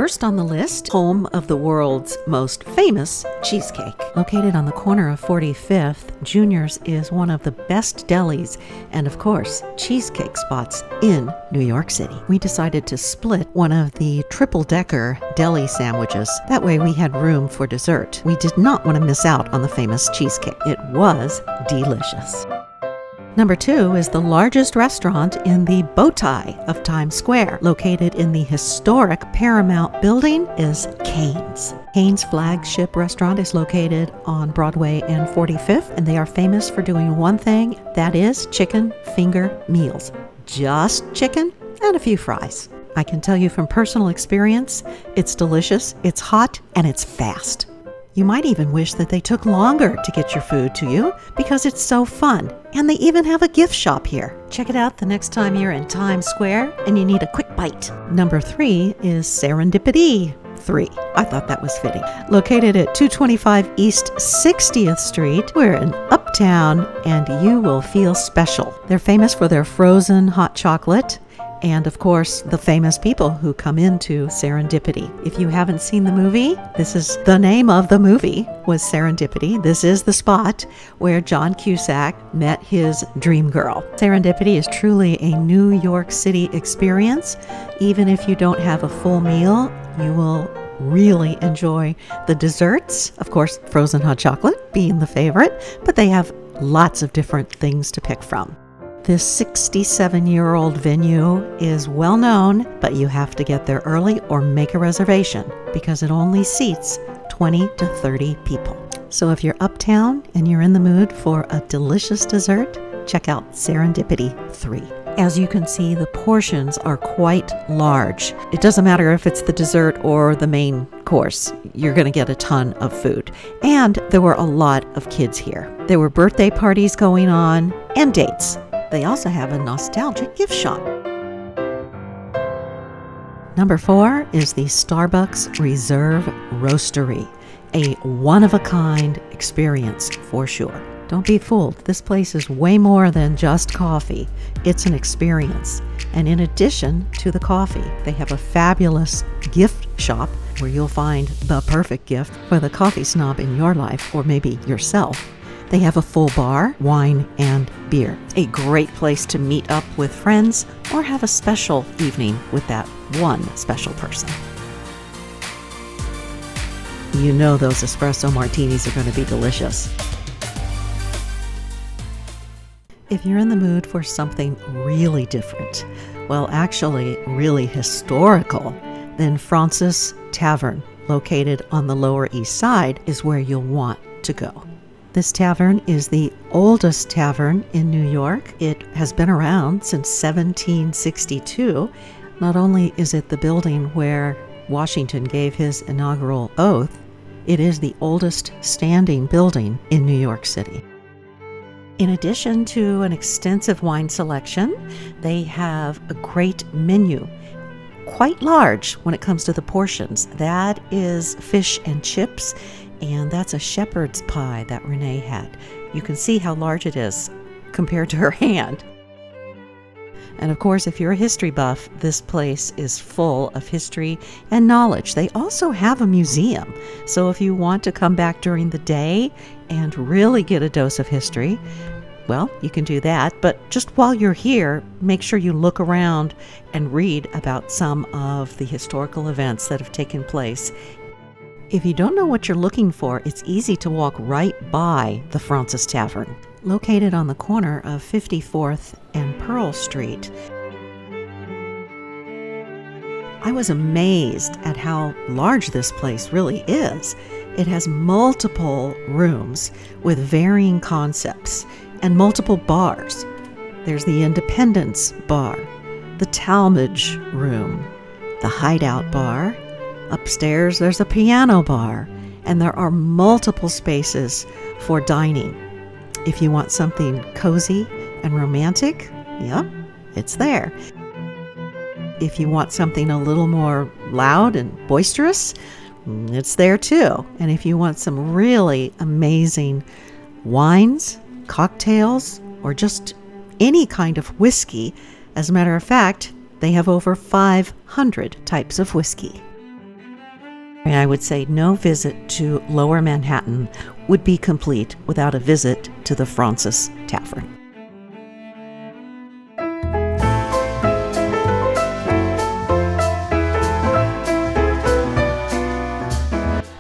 First on the list, home of the world's most famous cheesecake. Located on the corner of 45th, Junior's is one of the best delis and, of course, cheesecake spots in New York City. We decided to split one of the triple-decker deli sandwiches. That way we had room for dessert. We did not want to miss out on the famous cheesecake. It was delicious. Number 2 is the largest restaurant in the bow tie of Times Square. Located in the historic Paramount building is Cane's. Cane's flagship restaurant is located on Broadway and 45th, and they are famous for doing one thing, that is chicken finger meals. Just chicken and a few fries. I can tell you from personal experience, it's delicious, it's hot, and it's fast. You might even wish that they took longer to get your food to you because it's so fun. And they even have a gift shop here. Check it out the next time you're in Times Square and you need a quick bite. Number 3 is Serendipity 3. I thought that was fitting. Located at 225 East 60th Street, we're in Uptown and you will feel special. They're famous for their frozen hot chocolate. And of course, the famous people who come into Serendipity. If you haven't seen the movie, this is the name of the movie, was Serendipity. This is the spot where John Cusack met his dream girl. Serendipity is truly a New York City experience. Even if you don't have a full meal, you will really enjoy the desserts. Of course, frozen hot chocolate being the favorite, but they have lots of different things to pick from. This 67-year-old venue is well known, but you have to get there early or make a reservation because it only seats 20 to 30 people. So if you're uptown and you're in the mood for a delicious dessert, check out Serendipity 3. As you can see, the portions are quite large. It doesn't matter if it's the dessert or the main course. You're going to get a ton of food. And there were a lot of kids here. There were birthday parties going on and dates. They also have a nostalgic gift shop. Number 4 is the Starbucks Reserve Roastery, a one-of-a-kind experience for sure. Don't be fooled. This place is way more than just coffee. It's an experience. And in addition to the coffee, they have a fabulous gift shop where you'll find the perfect gift for the coffee snob in your life, or maybe yourself. They have a full bar, wine, and beer. A great place to meet up with friends or have a special evening with that one special person. You know those espresso martinis are going to be delicious. If you're in the mood for something really different, well, actually really historical, then Francis Tavern, located on the Lower East Side, is where you'll want to go. This tavern is the oldest tavern in New York. It has been around since 1762. Not only is it the building where Washington gave his inaugural oath, it is the oldest standing building in New York City. In addition to an extensive wine selection, they have a great menu. Quite large when it comes to the portions. That is fish and chips, and that's a shepherd's pie that Renee had. You can see how large it is compared to her hand. And of course, if you're a history buff, this place is full of history and knowledge. They also have a museum. So if you want to come back during the day and really get a dose of history, well, you can do that. But just while you're here, make sure you look around and read about some of the historical events that have taken place. If you don't know what you're looking for, it's easy to walk right by the Francis Tavern, located on the corner of 54th and Pearl Street. I was amazed at how large this place really is. It has multiple rooms with varying concepts and multiple bars. There's the Independence Bar, the Talmadge Room, the Hideout Bar. Upstairs, there's a piano bar, and there are multiple spaces for dining. If you want something cozy and romantic, yep, it's there. If you want something a little more loud and boisterous, it's there too. And if you want some really amazing wines, cocktails, or just any kind of whiskey, as a matter of fact, they have over 500 types of whiskey. I would say no visit to Lower Manhattan would be complete without a visit to the Francis Tavern.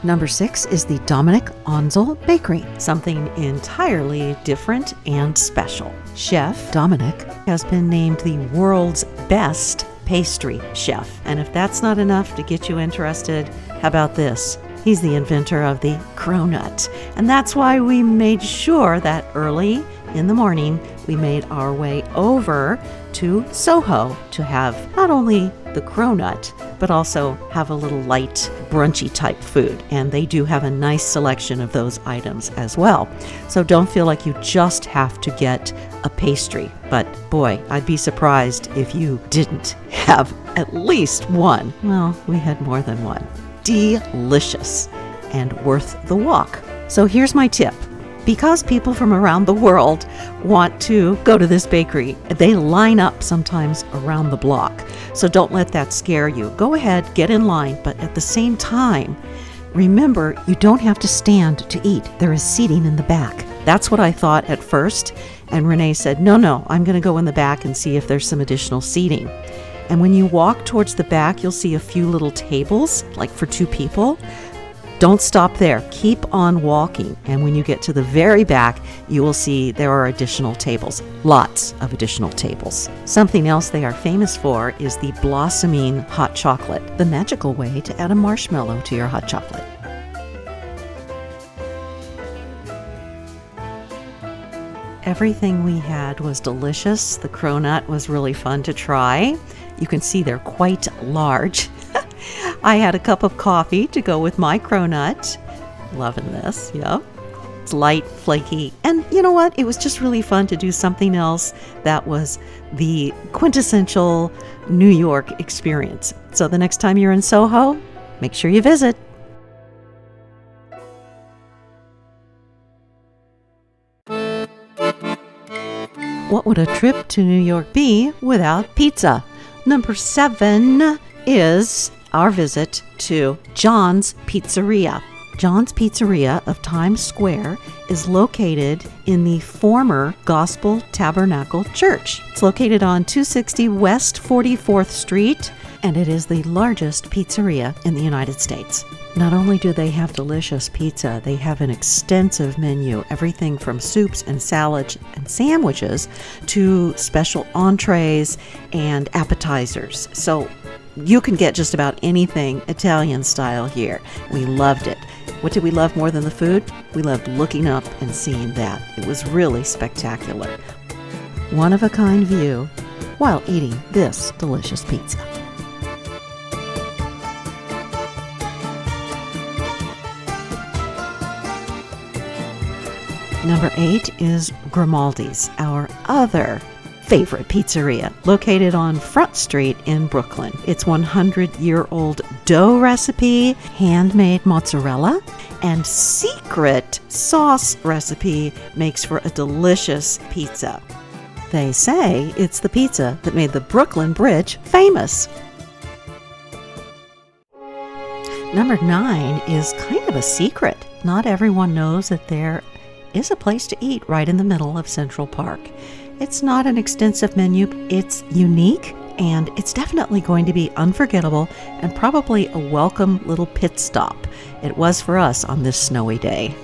Number 6 is the Dominic Anzel Bakery, something entirely different and special. Chef Dominic has been named the world's best pastry chef. And if that's not enough to get you interested, how about this? He's the inventor of the cronut. And that's why we made sure that early in the morning, we made our way over to Soho to have not only the cronut, but also have a little light brunchy type food. And they do have a nice selection of those items as well. So don't feel like you just have to get a pastry. But boy, I'd be surprised if you didn't have at least one. Well, we had more than one. Delicious and worth the walk. So here's my tip. Because people from around the world want to go to this bakery, they line up sometimes around the block. So don't let that scare you. Go ahead, get in line, but at the same time, remember, you don't have to stand to eat. There is seating in the back. That's what I thought at first. And Renee said, no, I'm going to go in the back and see if there's some additional seating. And when you walk towards the back, you'll see a few little tables, like for 2 people. Don't stop there. Keep on walking. And when you get to the very back, you will see there are additional tables. Lots of additional tables. Something else they are famous for is the blossoming hot chocolate, the magical way to add a marshmallow to your hot chocolate. Everything we had was delicious. The cronut was really fun to try. You can see they're quite large. I had a cup of coffee to go with my cronut. Loving this, yeah. It's light, flaky, and you know what? It was just really fun to do something else that was the quintessential New York experience. So the next time you're in Soho, make sure you visit. What would a trip to New York be without pizza? Number 7 is our visit to John's Pizzeria. John's Pizzeria of Times Square is located in the former Gospel Tabernacle Church. It's located on 260 West 44th Street, and it is the largest pizzeria in the United States. Not only do they have delicious pizza, they have an extensive menu, everything from soups and salads and sandwiches to special entrees and appetizers. So you can get just about anything Italian style here. We loved it. What did we love more than the food? We loved looking up and seeing that. It was really spectacular. One-of-a-kind view while eating this delicious pizza. Number 8 is Grimaldi's, our other favorite pizzeria, located on Front Street in Brooklyn. Its 100-year-old dough recipe, handmade mozzarella, and secret sauce recipe makes for a delicious pizza. They say it's the pizza that made the Brooklyn Bridge famous. Number 9 is kind of a secret. Not everyone knows that there is a place to eat right in the middle of Central Park. It's not an extensive menu, it's unique, and it's definitely going to be unforgettable and probably a welcome little pit stop. It was for us on this snowy day.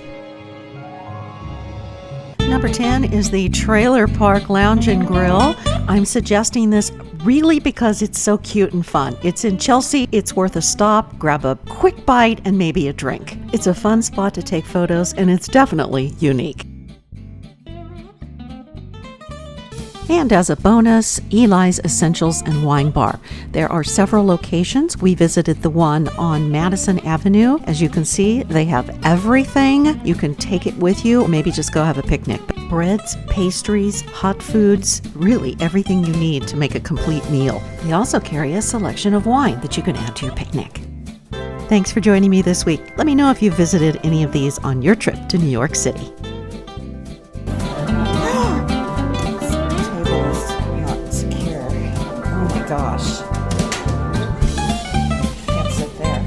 Number 10 is the Trailer Park Lounge and Grill. I'm suggesting this really because it's so cute and fun. It's in Chelsea. It's worth a stop, grab a quick bite, and maybe a drink. It's a fun spot to take photos, and it's definitely unique. And as a bonus, Elis Essentials and Wine Bar. There are several locations. We visited the one on Madison Avenue. As you can see, they have everything. You can take it with you, or maybe just go have a picnic. Breads, pastries, hot foods, really everything you need to make a complete meal. They also carry a selection of wine that you can add to your picnic. Thanks for joining me this week. Let me know if you've visited any of these on your trip to New York City. Gosh. Can't sit there.